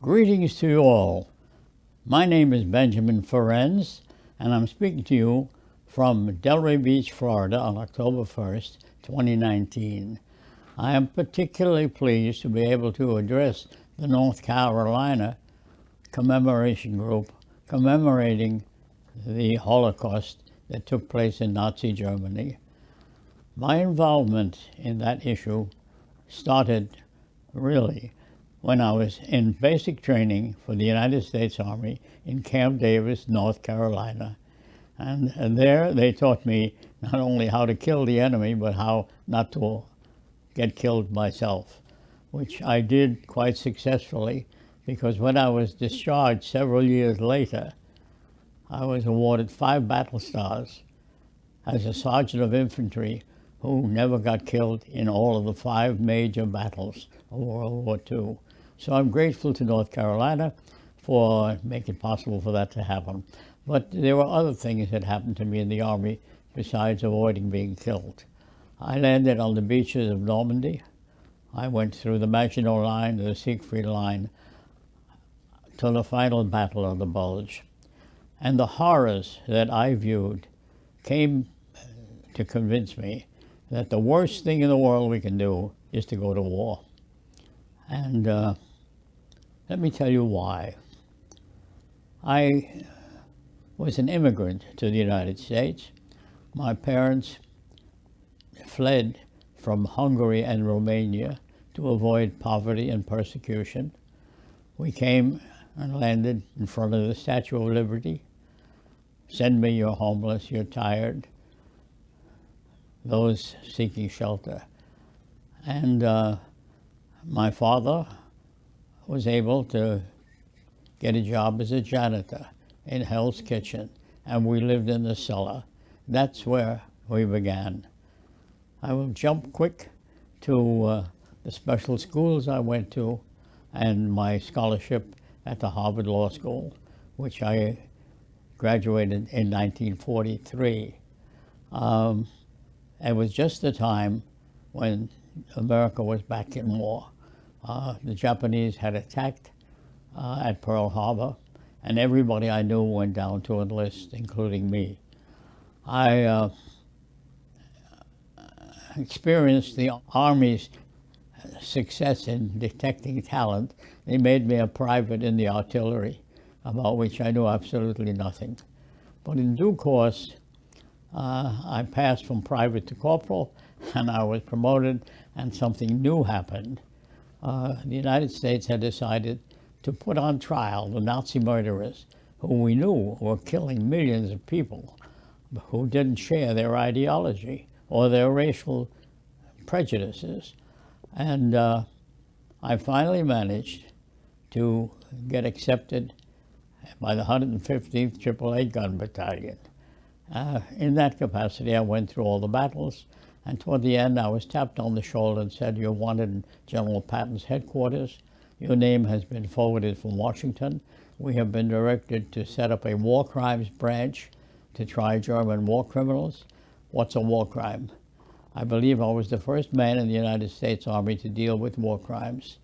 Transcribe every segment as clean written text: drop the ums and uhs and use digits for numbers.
Greetings to you all. My name is Benjamin Ferencz, and I'm speaking to you from Delray Beach, Florida on October 1st, 2019. I am particularly pleased to be able to address the North Carolina commemoration group commemorating the Holocaust that took place in Nazi Germany. My involvement in that issue started really when I was in basic training for the United States Army in Camp Davis, North Carolina. And there they taught me not only how to kill the enemy, but how not to get killed myself, which I did quite successfully, because when I was discharged several years later, I was awarded 5 battle stars as a sergeant of infantry who never got killed in all of the 5 major battles of World War II. So I'm grateful to North Carolina for making it possible for that to happen. But there were other things that happened to me in the Army besides avoiding being killed. I landed on the beaches of Normandy. I went through the Maginot Line, the Siegfried Line, to the final Battle of the Bulge. And the horrors that I viewed came to convince me that the worst thing in the world we can do is to go to war. And let me tell you why. I was an immigrant to the United States. My parents fled from Hungary and Romania to avoid poverty and persecution. We came and landed in front of the Statue of Liberty. Send me, you're homeless, you're tired. Those seeking shelter. And my father was able to get a job as a janitor in Hell's Kitchen, and we lived in the cellar. That's where we began. I will jump quick to the special schools I went to and my scholarship at the Harvard Law School, which I graduated in 1943. It was just the time when America was back in war. The Japanese had attacked at Pearl Harbor, and everybody I knew went down to enlist, including me. I experienced the Army's success in detecting talent. They made me a private in the artillery, about which I knew absolutely nothing. But in due course, I passed from private to corporal, and I was promoted, and something new happened. The United States had decided to put on trial the Nazi murderers, who we knew were killing millions of people who didn't share their ideology or their racial prejudices. And I finally managed to get accepted by the 115th AAA Gun Battalion. In that capacity, I went through all the battles, and toward the end, I was tapped on the shoulder and said, "You're wanted in General Patton's headquarters. Your name has been forwarded from Washington. We have been directed to set up a war crimes branch to try German war criminals." What's a war crime? I believe I was the first man in the United States Army to deal with war crimes.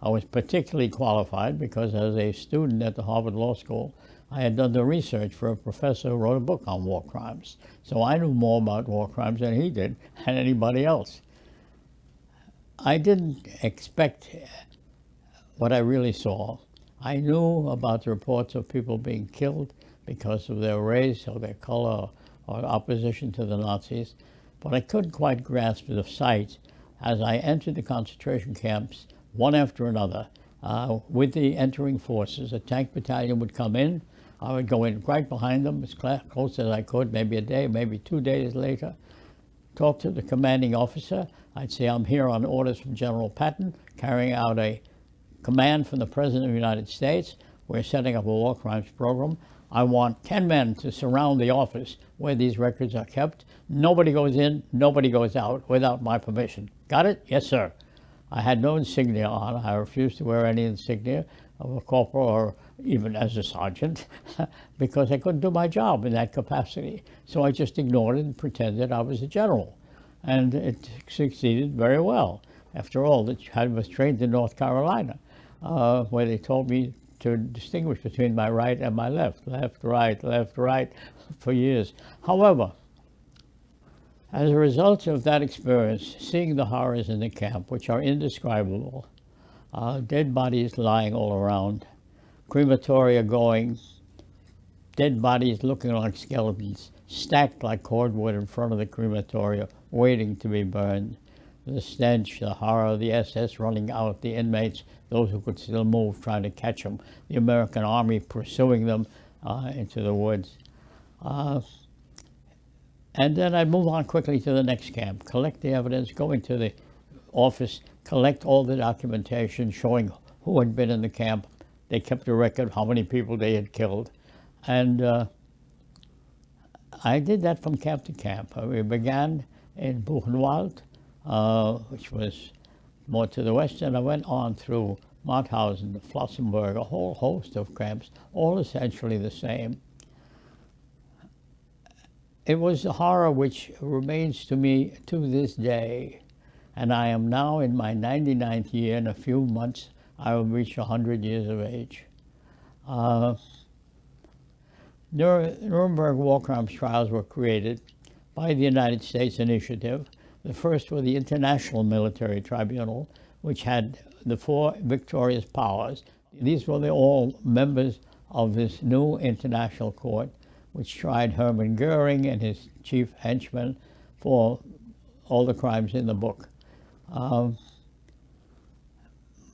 I was particularly qualified because as a student at the Harvard Law School, I had done the research for a professor who wrote a book on war crimes. So I knew more about war crimes than he did, and anybody else. I didn't expect what I really saw. I knew about the reports of people being killed because of their race or their color or opposition to the Nazis, but I couldn't quite grasp the sight as I entered the concentration camps one after another. With the entering forces, a tank battalion would come in. I would go in right behind them as close as I could, maybe a day, maybe 2 days later, talk to the commanding officer. I'd say, "I'm here on orders from General Patton, carrying out a command from the President of the United States. We're setting up a war crimes program. I want 10 men to surround the office where these records are kept. Nobody goes in, nobody goes out without my permission. Got it? Yes, sir." I had no insignia on. I refused to wear any insignia of a corporal or even as a sergeant because I couldn't do my job in that capacity. So I just ignored it and pretended I was a general. And it succeeded very well. After all, I was trained in North Carolina. where they told me to distinguish between my right and my left, left, right, for years. However, as a result of that experience, seeing the horrors in the camp, which are indescribable, dead bodies lying all around, crematoria going, dead bodies looking like skeletons, stacked like cordwood in front of the crematoria, waiting to be burned. The stench, the horror, the SS running out, the inmates, those who could still move, trying to catch them, the American army pursuing them into the woods. And then I'd move on quickly to the next camp, collect the evidence, go into the office, collect all the documentation showing who had been in the camp. They kept a record how many people they had killed. And I did that from camp to camp. We began in Buchenwald, which was more to the west, and I went on through Mauthausen, Flossenburg, a whole host of camps, all essentially the same. It was a horror which remains to me to this day, and I am now in my 99th year. In a few months, I will reach 100 years of age. Nuremberg war crimes trials were created by the United States initiative. The first were the International Military Tribunal, which had the 4 victorious powers. These were all members of this new international court, which tried Hermann Goering and his chief henchmen for all the crimes in the book.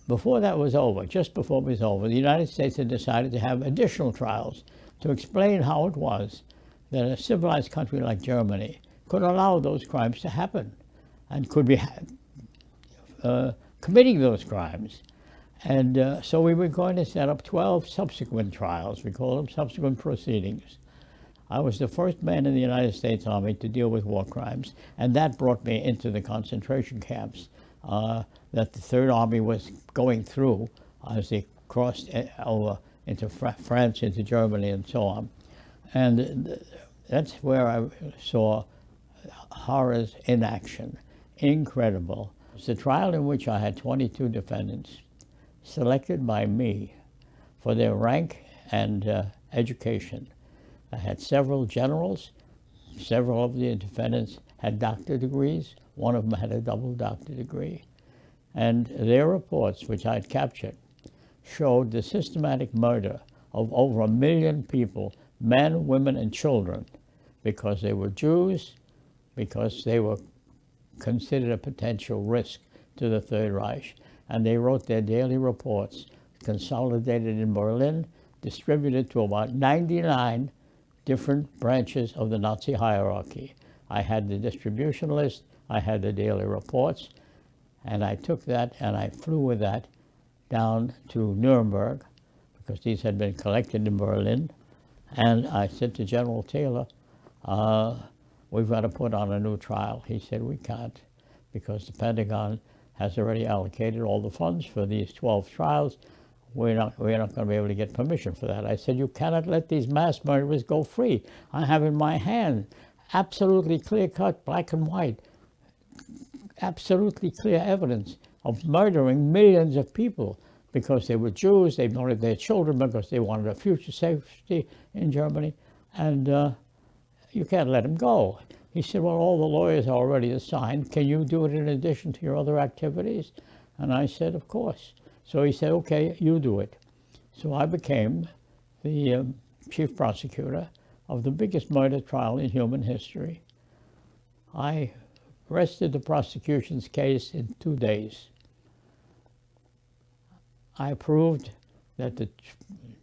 Before that was over, just before it was over, the United States had decided to have additional trials to explain how it was that a civilized country like Germany could allow those crimes to happen and could be committing those crimes. And so we were going to set up 12 subsequent trials. We call them subsequent proceedings. I was the first man in the United States Army to deal with war crimes, and that brought me into the concentration camps that the Third Army was going through as they crossed over into France, into Germany, and so on. And that's where I saw horrors in action, incredible. It's a trial in which I had 22 defendants selected by me for their rank and education. I had several generals. Several of the defendants had doctor degrees. One of them had a double doctor degree. And their reports, which I had captured, showed the systematic murder of over 1 million people, men, women, and children, because they were Jews, because they were considered a potential risk to the Third Reich. And they wrote their daily reports, consolidated in Berlin, distributed to about 99 different branches of the Nazi hierarchy. I had the distribution list, I had the daily reports, and I took that and I flew with that down to Nuremberg, because these had been collected in Berlin. And I said to General Taylor, we've got to put on a new trial. He said, we can't, because the Pentagon has already allocated all the funds for these 12 trials. We're not going to be able to get permission for that. I said, you cannot let these mass murderers go free. I have in my hand absolutely clear-cut, black and white, absolutely clear evidence of murdering millions of people because they were Jews, they murdered their children because they wanted a future safety in Germany, and you can't let them go. He said, well, all the lawyers are already assigned. Can you do it in addition to your other activities? And I said, of course. So he said, okay, you do it. So I became the chief prosecutor of the biggest murder trial in human history. I rested the prosecution's case in 2 days. I proved that the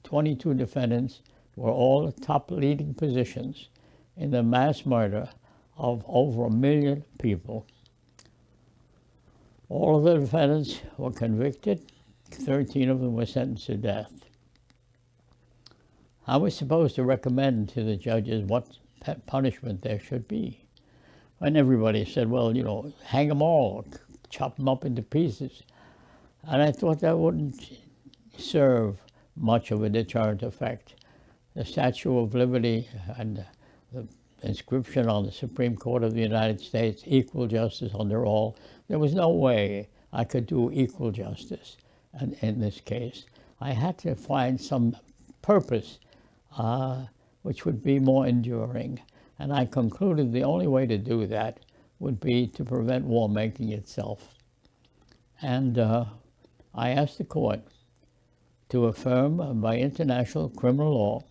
22 defendants were all top leading positions in the mass murder of over 1 million people. All of the defendants were convicted. 13 of them were sentenced to death. I was supposed to recommend to the judges what punishment there should be. And everybody said, well, you know, hang them all, chop them up into pieces. And I thought that wouldn't serve much of a deterrent effect. The Statue of Liberty and the inscription on the Supreme Court of the United States, equal justice under all, there was no way I could do equal justice. in this case. I had to find some purpose which would be more enduring. And I concluded the only way to do that would be to prevent war making itself. And I asked the court to affirm by international criminal law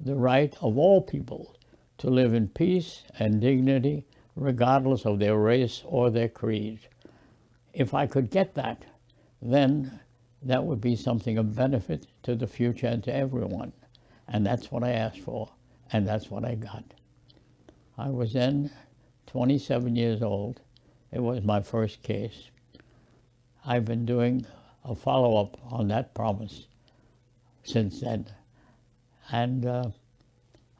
the right of all people to live in peace and dignity regardless of their race or their creed. If I could get that, then that would be something of benefit to the future and to everyone. And that's what I asked for, and that's what I got. I was then 27 years old. It was my first case. I've been doing a follow-up on that promise since then. And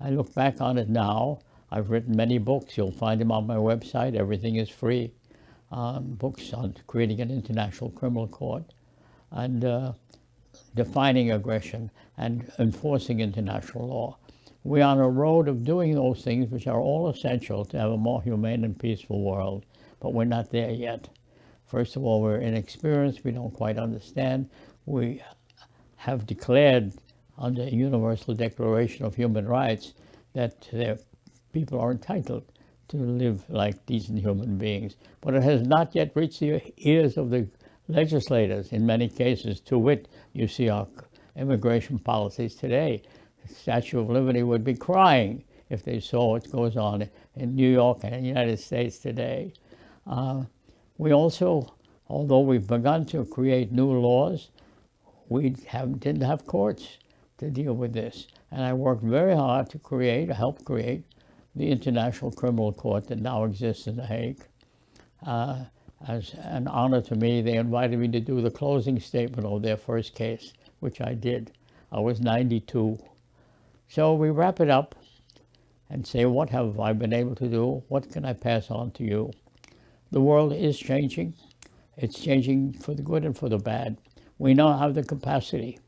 I look back on it now. I've written many books. You'll find them on my website. Everything is free. Books on creating an international criminal court and defining aggression and enforcing international law. We're on a road of doing those things which are all essential to have a more humane and peaceful world, but we're not there yet. First of all, we're inexperienced. We don't quite understand. We have declared under the Universal Declaration of Human Rights that people are entitled to live like decent human beings. But it has not yet reached the ears of the legislators in many cases. To wit, you see our immigration policies today. The Statue of Liberty would be crying if they saw what goes on in New York and in the United States today. We also, although we've begun to create new laws, we didn't have courts to deal with this. And I worked very hard to help create the International Criminal Court that now exists in The Hague. As an honor to me, they invited me to do the closing statement of their first case, which I did. I was 92. So we wrap it up and say, what have I been able to do? What can I pass on to you? The world is changing. It's changing for the good and for the bad. We now have the capacity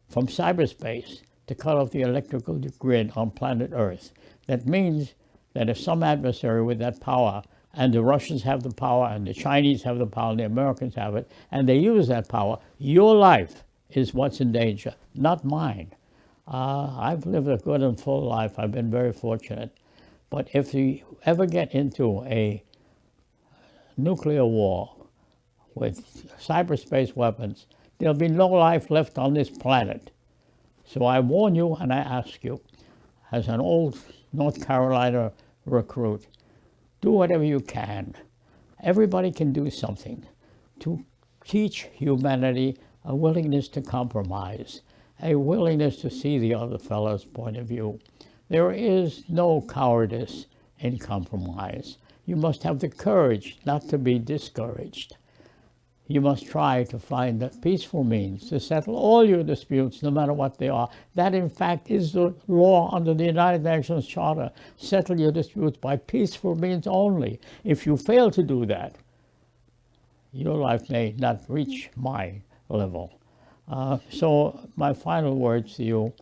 from cyberspace to cut off the electrical grid on planet Earth. That means that if some adversary with that power, and the Russians have the power, and the Chinese have the power, and the Americans have it, and they use that power, your life is what's in danger, not mine. I've lived a good and full life. I've been very fortunate. But if you ever get into a nuclear war with cyberspace weapons, there'll be no life left on this planet. So I warn you and I ask you, as an old North Carolina recruit, do whatever you can. Everybody can do something to teach humanity a willingness to compromise, a willingness to see the other fellow's point of view. There is no cowardice in compromise. You must have the courage not to be discouraged. You must try to find the peaceful means to settle all your disputes, no matter what they are. That, in fact, is the law under the United Nations Charter. Settle your disputes by peaceful means only. If you fail to do that, your life may not reach my level. So my final words to you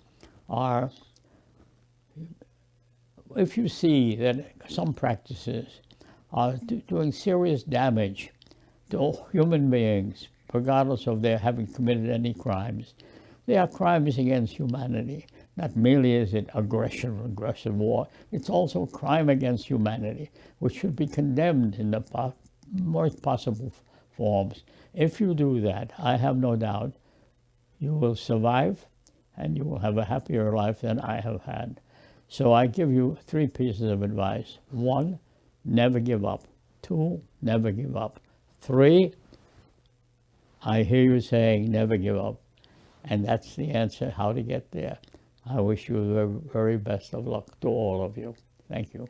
are, if you see that some practices are doing serious damage to human beings, regardless of their having committed any crimes, they are crimes against humanity. Not merely is it aggression or aggressive war, it's also a crime against humanity, which should be condemned in the worst possible forms. If you do that, I have no doubt you will survive and you will have a happier life than I have had. So I give you 3 pieces of advice. 1, never give up. 2, never give up. 3, I hear you saying never give up. And that's the answer, how to get there. I wish you the very best of luck to all of you. Thank you.